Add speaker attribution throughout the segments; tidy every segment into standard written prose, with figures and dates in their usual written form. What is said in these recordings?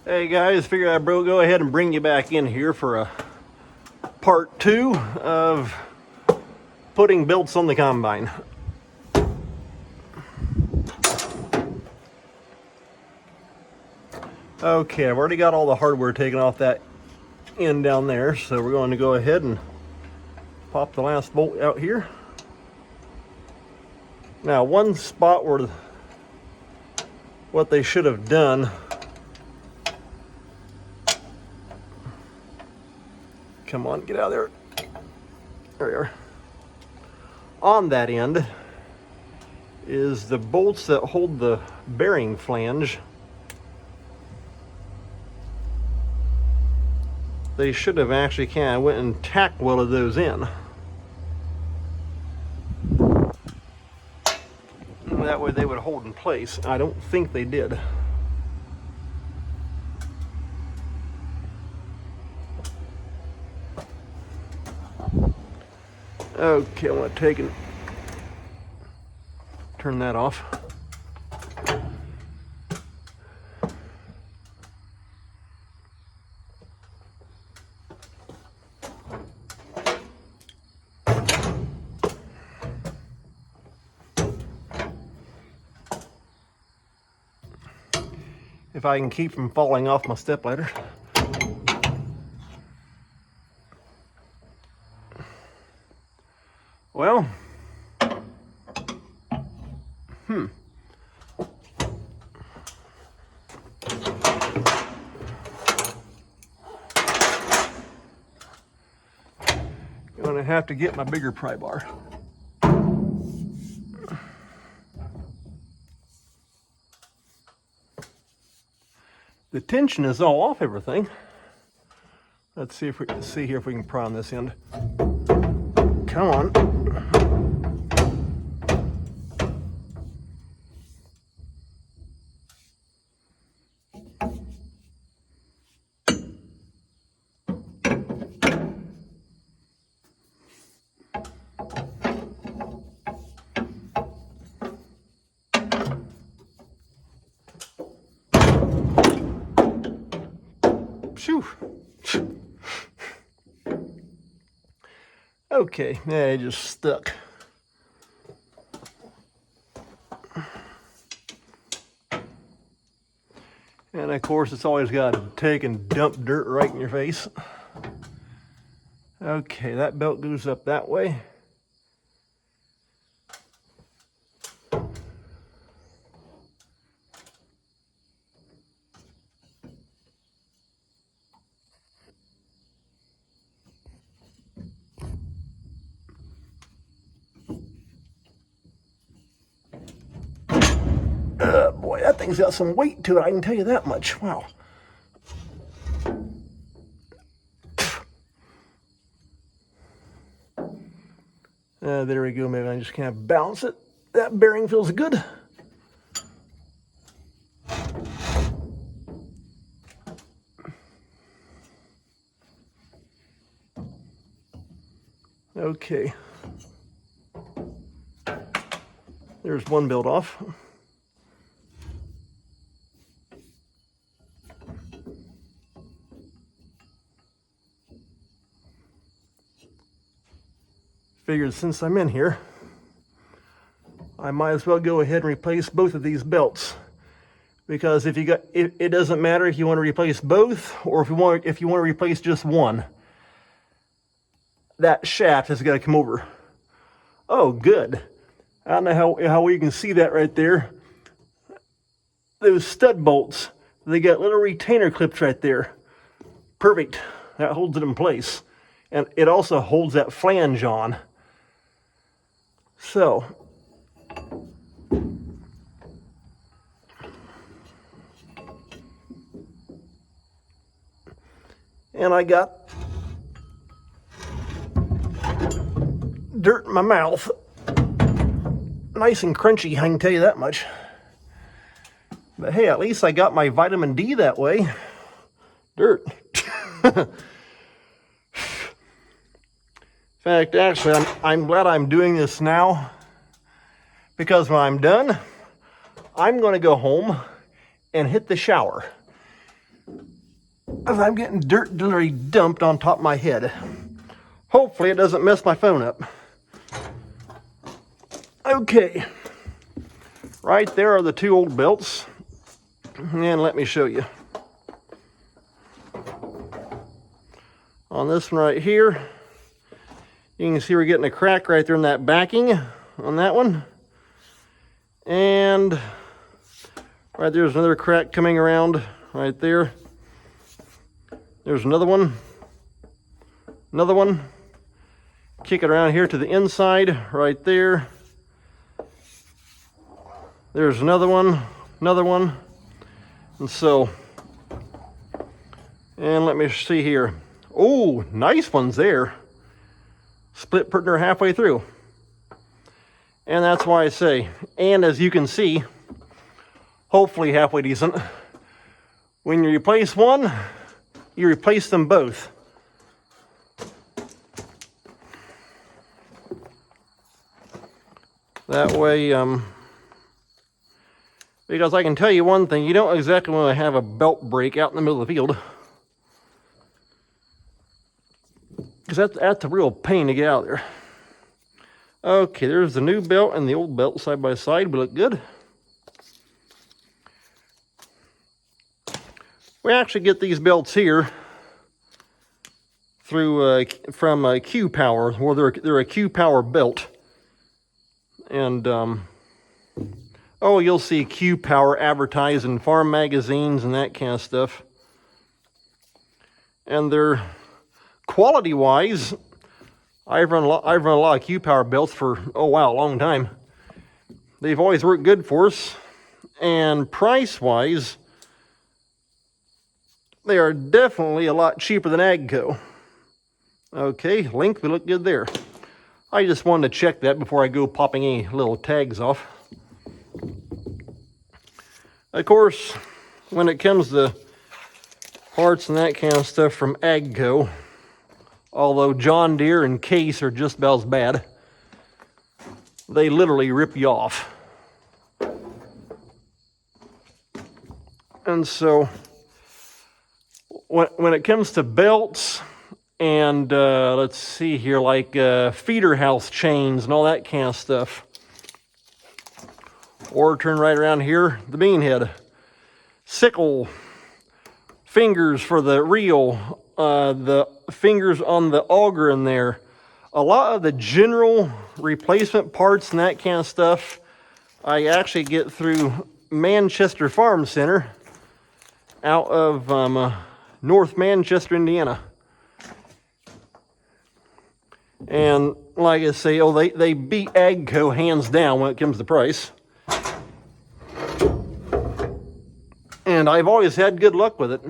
Speaker 1: Hey guys, figured I'd go ahead and bring you back in here for a part 2 of putting belts on the combine. Okay, I've already got all the hardware taken off that end down there, so we're going to go ahead and pop the last bolt out here. Now, one spot where what they should have done, come on, get out of there. There we are. On that end is the bolts that hold the bearing flange. They should have actually kind of went and tack welded those in. That way they would hold in place. I don't think they did. Okay, I'm going to take and turn that off. If I can keep from falling off my stepladder. Well, Gonna have to get my bigger pry bar. The tension is all off everything. Let's see if we can see here if we can pry on this end. Come on. Phew. Okay, yeah, it just stuck. And of course, it's always got to take and dump dirt right in your face. Okay, that belt goes up that way. Boy, that thing's got some weight to it, I can tell you that much. Wow. There we go. Maybe I just kind of bounce it. That bearing feels good. Okay. There's one belt off. Figured since I'm in here, I might as well go ahead and replace both of these belts, because if you got it doesn't matter if you want to replace both or if you want to replace just one. That shaft has got to come over. Oh, good. I don't know how well you can see that right there. Those stud bolts, they got little retainer clips right there. Perfect. That holds it in place, and it also holds that flange on. So, and I got dirt in my mouth. Nice and crunchy, I can tell you that much. But hey, at least I got my vitamin D that way. Dirt. In fact, actually, I'm glad I'm doing this now, because when I'm done, I'm going to go home and hit the shower. as I'm getting dirt literally dumped on top of my head. Hopefully it doesn't mess my phone up. Okay, right there are the two old belts, and let me show you. On this one right here, you can see we're getting a crack right there in that backing on that one. And right there's another crack coming around right there. There's another one. Another one. Kick it around here to the inside right there. There's another one. Another one. And so, and let me see here. Oh, nice ones there. Split partner halfway through. And that's why I say, and as you can see, hopefully halfway decent. When you replace one, you replace them both. That way, because I can tell you one thing, you don't exactly want to have a belt break out in the middle of the field. Because that's a real pain to get out there. Okay, there's the new belt and the old belt side by side. We look good. We actually get these belts here through from Q Power, where they're a Q Power belt. And oh, you'll see Q Power advertised in farm magazines and that kind of stuff. And they're quality-wise, I've run a lot of Q Power belts for, oh wow, a long time. They've always worked good for us. And price-wise, they are definitely a lot cheaper than AGCO. Okay, length, we look good there. I just wanted to check that before I go popping any little tags off. Of course, when it comes to parts and that kind of stuff from AGCO, although John Deere and Case are just about as bad, they literally rip you off. And so, when it comes to belts and let's see here, like feeder house chains and all that kind of stuff, or turn right around here, the bean head, sickle, fingers for the reel, the fingers on the auger in there, a lot of the general replacement parts and that kind of stuff, I actually get through Manchester Farm Center out of North Manchester, Indiana. And like I say, oh, they beat AGCO hands down when it comes to price. And I've always had good luck with it.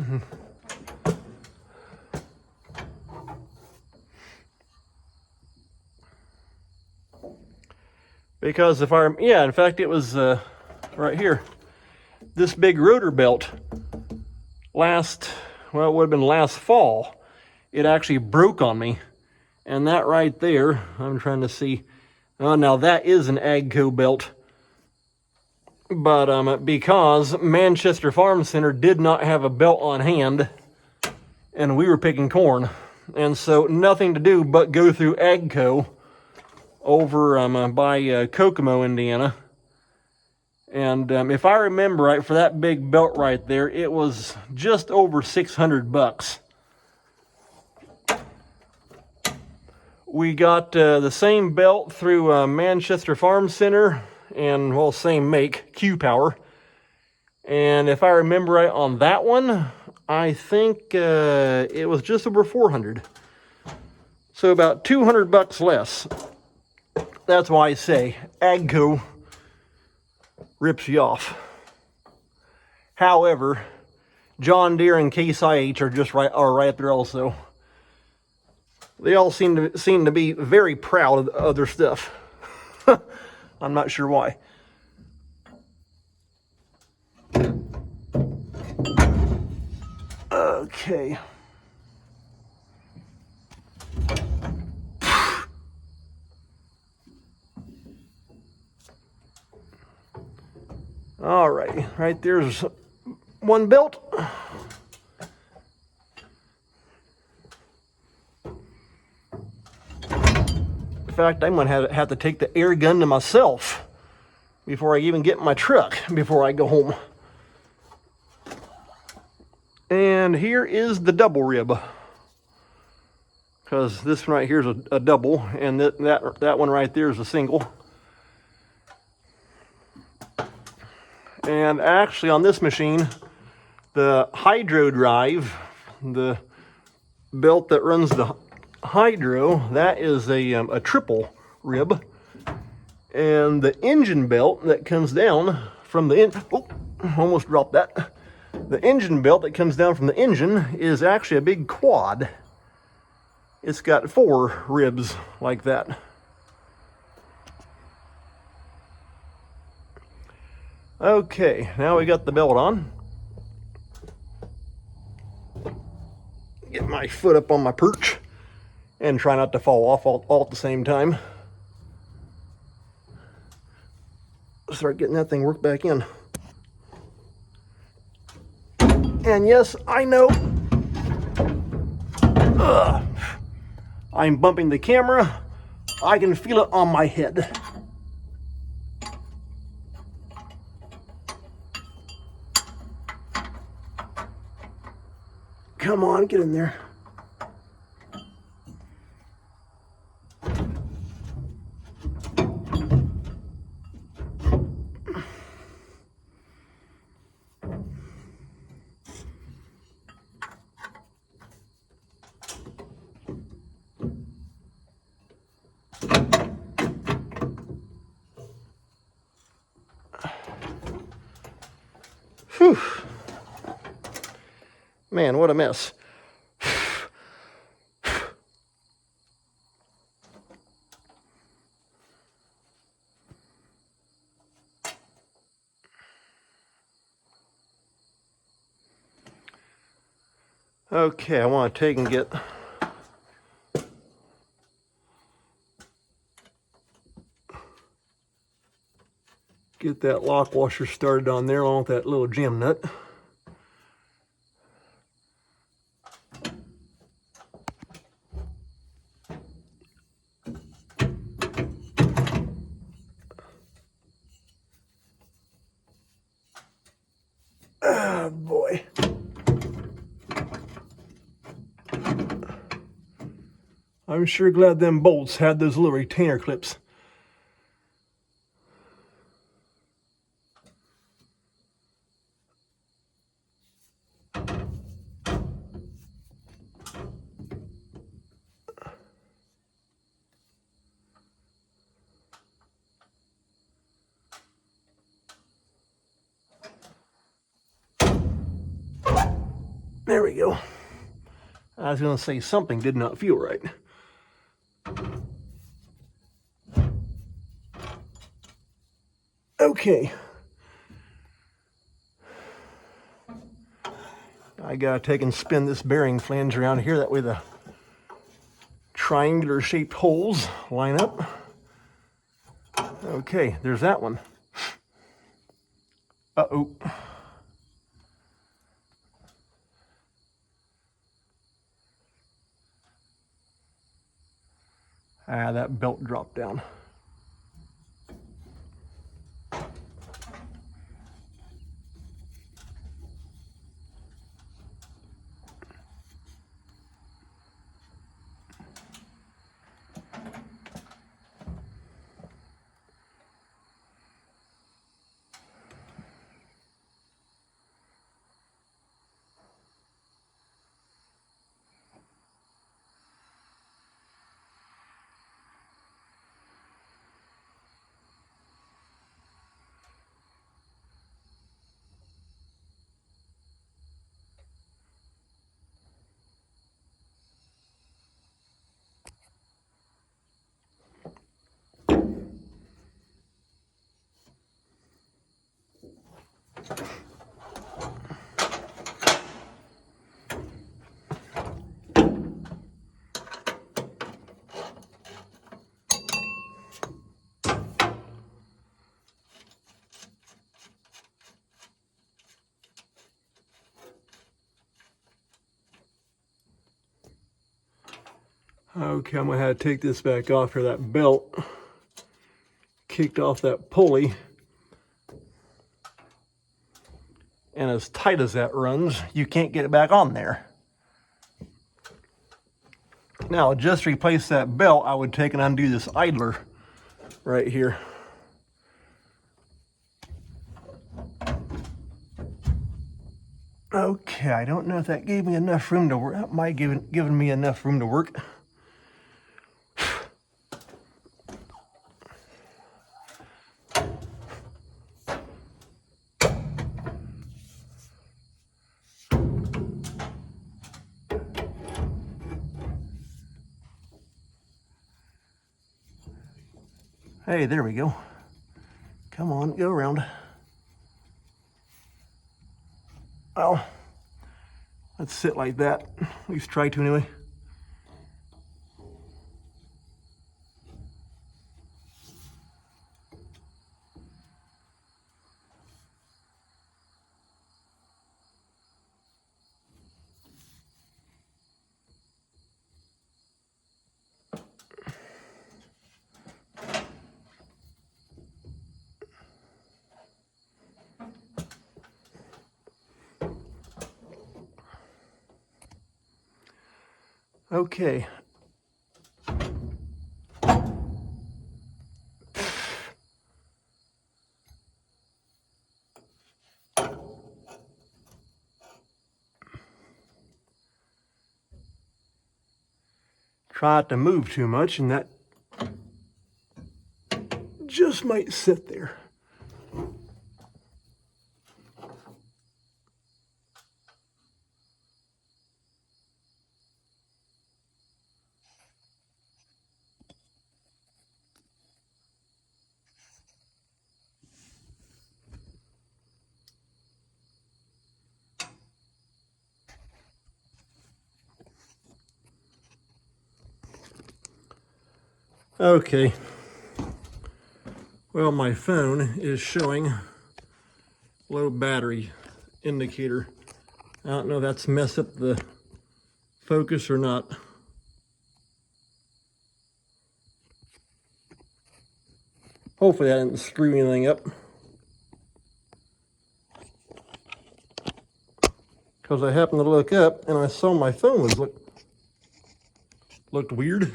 Speaker 1: Because if I, yeah, in fact, it was right here. This big rotor belt last, well, it would have been last fall. It actually broke on me. And that right there, I'm trying to see. Oh, now that is an AGCO belt. But because Manchester Farm Center did not have a belt on hand, and we were picking corn, and so nothing to do but go through AGCO over by Kokomo, Indiana. And if I remember right, for that big belt right there, it was just over $600. We got the same belt through Manchester Farm Center, and well, same make, Q Power. And if I remember right on that one, I think it was just over $400. So about $200 less. That's why I say AGCO rips you off. However, John Deere and Case IH are just right up there also. They all seem to be very proud of their stuff. I'm not sure why. Okay. All right, right there's one belt. fact, I'm going to have to take the air gun to myself before I even get in my truck, before I go home. And here is the double rib, because this one right here is a double, and that one right there is a single. And actually on this machine, the hydro drive, the belt that runs the hydro, that is a triple rib. And the engine belt that comes down from the almost dropped that. The engine belt that comes down from the engine is actually a big quad. It's got 4 ribs like that. Okay, now we got the belt on. Get my foot up on my perch and try not to fall off all at the same time. Start getting that thing worked back in. And yes, I know I'm bumping the camera. I can feel it on my head. Come on, get in there. Whew. Man, what a mess. Okay, I want to take and get that lock washer started on there along with that little jam nut. Ah, boy. I'm sure glad them bolts had those little retainer clips. There we go. I was going to say something did not feel right. Okay. I gotta take and spin this bearing flange around here. That way the triangular shaped holes line up. Okay, there's that one. Uh-oh. Ah, that belt dropped down. Okay, I'm gonna have to take this back off here. That belt kicked off that pulley. And as tight as that runs, you can't get it back on there. Now, just to replace that belt, I would take and undo this idler right here. Okay, I don't know if that gave me enough room to work. That might have given me enough room to work. Hey, there we go. Come on, go around. Well, let's sit like that. At least try to anyway. Okay. Try not to move too much, and that just might sit there. Okay. Well, my phone is showing low battery indicator. I don't know if that's messed up the focus or not. Hopefully that didn't screw anything up. Because I happened to look up and I saw my phone was looked weird.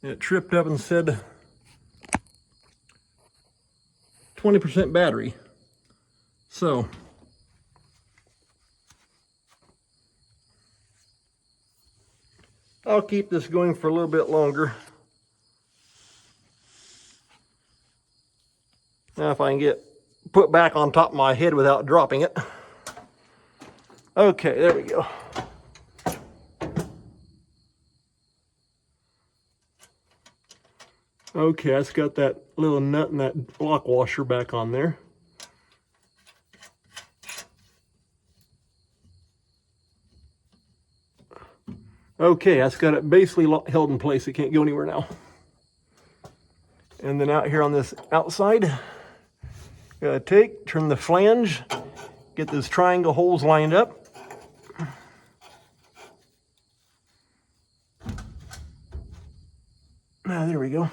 Speaker 1: And it tripped up and said 20% battery. So I'll keep this going for a little bit longer. Now if I can get put back on top of my head without dropping it. Okay, there we go. Okay, that's got that little nut and that block washer back on there. Okay, that's got it basically held in place. It can't go anywhere now. And then out here on this outside, gotta turn the flange, get those triangle holes lined up. Now, there we go.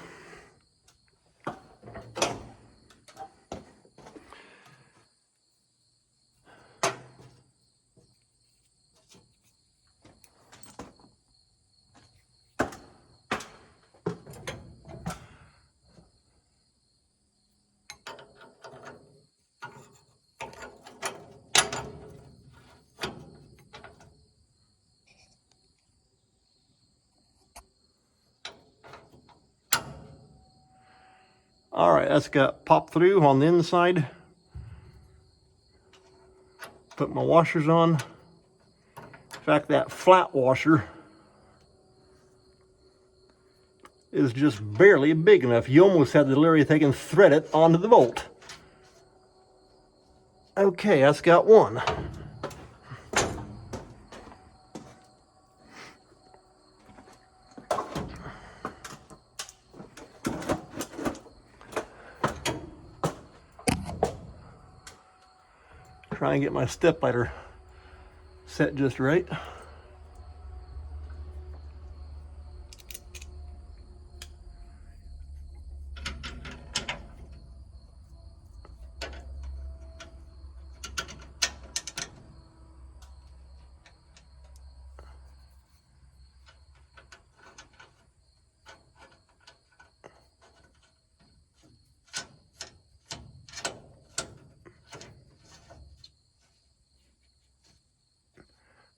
Speaker 1: All right, that's got popped through on the inside. Put my washers on. In fact, that flat washer is just barely big enough. You almost have to literally take and thread it onto the bolt. Okay, that's got one. Try and get my stepladder set just right.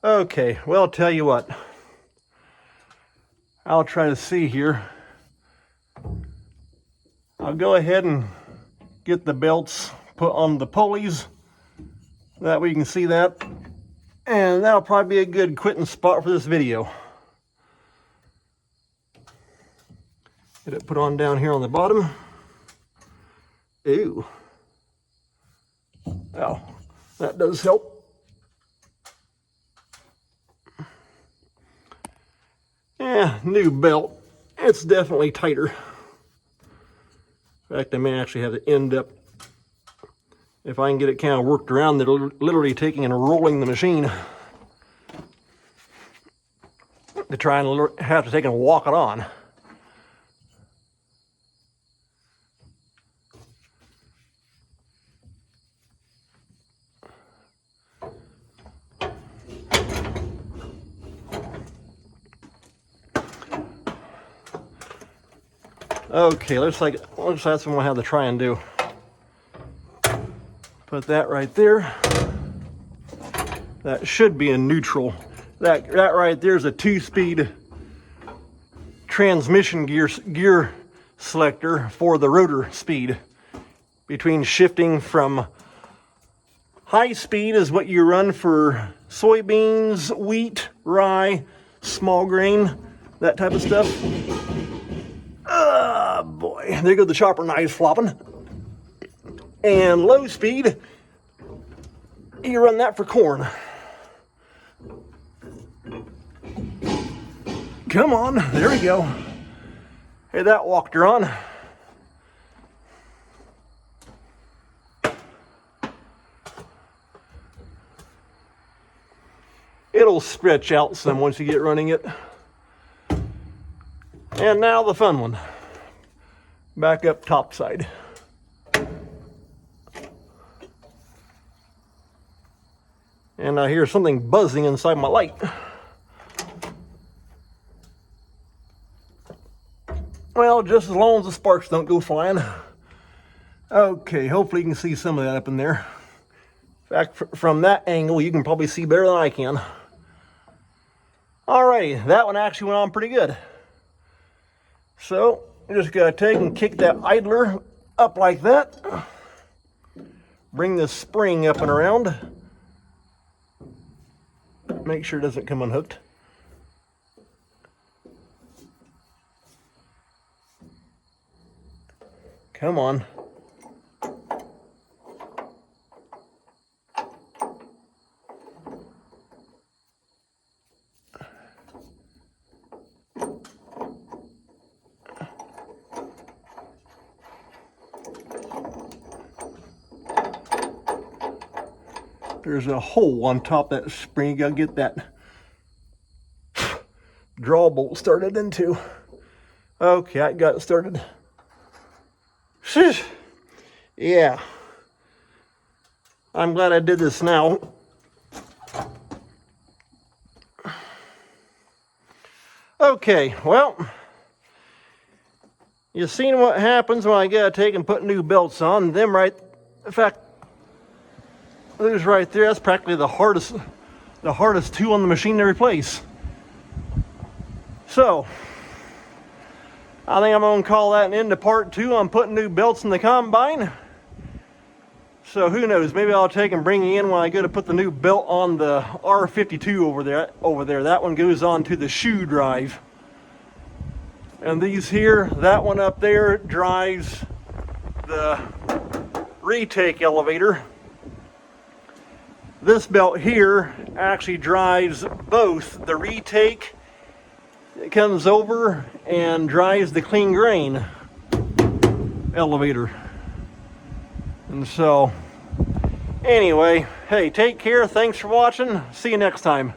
Speaker 1: Okay, well, I'll tell you what. I'll try to see here. I'll go ahead and get the belts put on the pulleys. That way you can see that. And that'll probably be a good quitting spot for this video. Get it put on down here on the bottom. Ew. Oh, that does help. Yeah, new belt. It's definitely tighter. In fact, I may actually have to end up, if I can get it kind of worked around, they're literally taking and rolling the machine to try and have to take and walk it on. Okay, looks like that's what I'm gonna have to try and do. Put that right there. That should be in neutral. That right there is a 2-speed transmission gear selector for the rotor speed. Between shifting from high speed is what you run for soybeans, wheat, rye, small grain, that type of stuff. Oh boy, there go the chopper knives flopping. And low speed, you run that for corn. Come on, there we go. Hey, that walked her on. It'll stretch out some once you get running it. And now the fun one. Back up topside. And I hear something buzzing inside my light. Well, just as long as the sparks don't go flying. Okay, hopefully you can see some of that up in there. In fact, from that angle, you can probably see better than I can. Alrighty, that one actually went on pretty good. So, you just gotta take and kick that idler up like that. Bring the spring up and around. Make sure it doesn't come unhooked. Come on. There's a hole on top of that spring. You gotta get that draw bolt started into. Okay, I got it started. Yeah. I'm glad I did this now. Okay, well, you've seen what happens when I gotta take and put new belts on. Them right, in fact, those right there, that's practically the hardest tool on the machine to replace. So, I think I'm gonna call that an end to part 2 on putting new belts in the combine. So who knows, maybe I'll take and bring you in when I go to put the new belt on the R52 over there. That one goes on to the shoe drive. And these here, that one up there drives the retake elevator. This belt here actually drives both the retake. It comes over and drives the clean grain elevator. And so, anyway, hey, take care. Thanks for watching. See you next time.